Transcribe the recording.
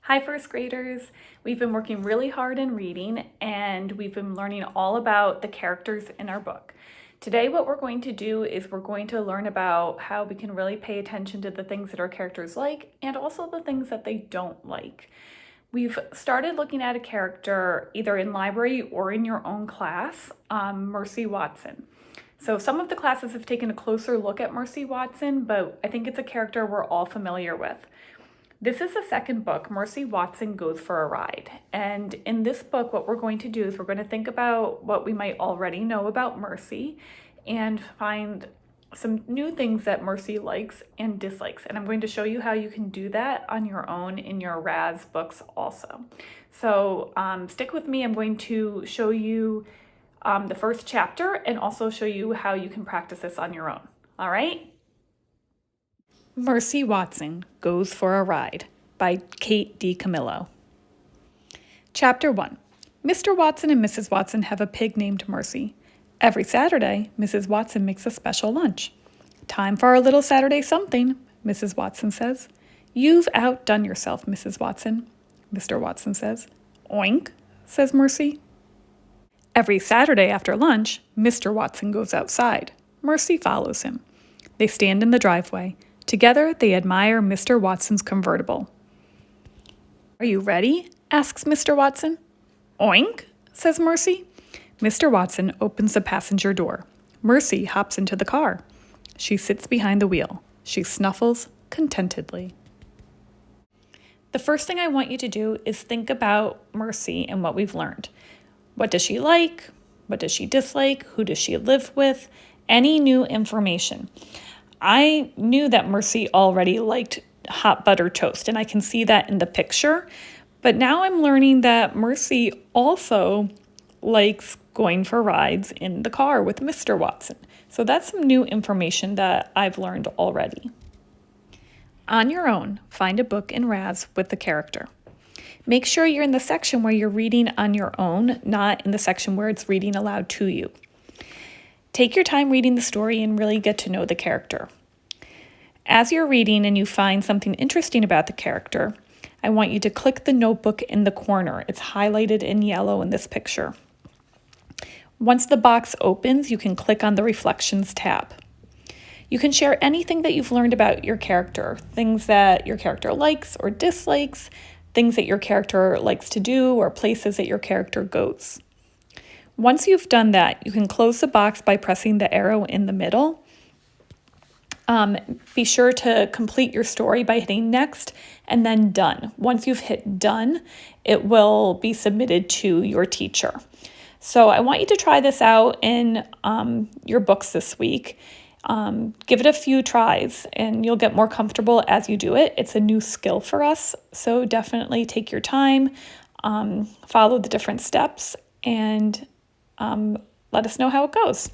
Hi, first graders. We've been working really hard in reading and we've been learning all about the characters in our book. Today, what we're going to do is we're going to learn about how we can really pay attention to the things that our characters like and also the things that they don't like. We've started looking at a character either in library or in your own class, Mercy Watson. So some of the classes have taken a closer look at Mercy Watson, but I think it's a character we're all familiar with. This is the second book, Mercy Watson Goes for a Ride. And in this book, what we're going to do is we're going to think about what we might already know about Mercy and find some new things that Mercy likes and dislikes. And I'm going to show you how you can do that on your own in your Raz books also. So stick with me. I'm going to show you the first chapter and also show you how you can practice this on your own. All right? Mercy Watson Goes for a Ride by Kate DiCamillo. Chapter 1. Mr. Watson and Mrs. Watson have a pig named Mercy. Every Saturday, Mrs. Watson makes a special lunch. Time for our little Saturday something, Mrs. Watson says. You've outdone yourself, Mrs. Watson, Mr. Watson says. Oink, says Mercy. Every Saturday after lunch, Mr. Watson goes outside. Mercy follows him. They stand in the driveway. Together, they admire Mr. Watson's convertible. Are you ready? Asks Mr. Watson. Oink, says Mercy. Mr. Watson opens the passenger door. Mercy hops into the car. She sits behind the wheel. She snuffles contentedly. The first thing I want you to do is think about Mercy and what we've learned. What does she like? What does she dislike? Who does she live with? Any new information? I knew that Mercy already liked hot butter toast, and I can see that in the picture. But now I'm learning that Mercy also likes going for rides in the car with Mr. Watson. So that's some new information that I've learned already. On your own, find a book in Raz with the character. Make sure you're in the section where you're reading on your own, not in the section where it's reading aloud to you. Take your time reading the story and really get to know the character. As you're reading and you find something interesting about the character, I want you to click the notebook in the corner. It's highlighted in yellow in this picture. Once the box opens, you can click on the Reflections tab. You can share anything that you've learned about your character, things that your character likes or dislikes, things that your character likes to do, or places that your character goes. Once you've done that, you can close the box by pressing the arrow in the middle. Be sure to complete your story by hitting next and then done. Once you've hit done, it will be submitted to your teacher. So I want you to try this out in your books this week. Give it a few tries and you'll get more comfortable as you do it. It's a new skill for us, so definitely take your time, follow the different steps, and let us know how it goes.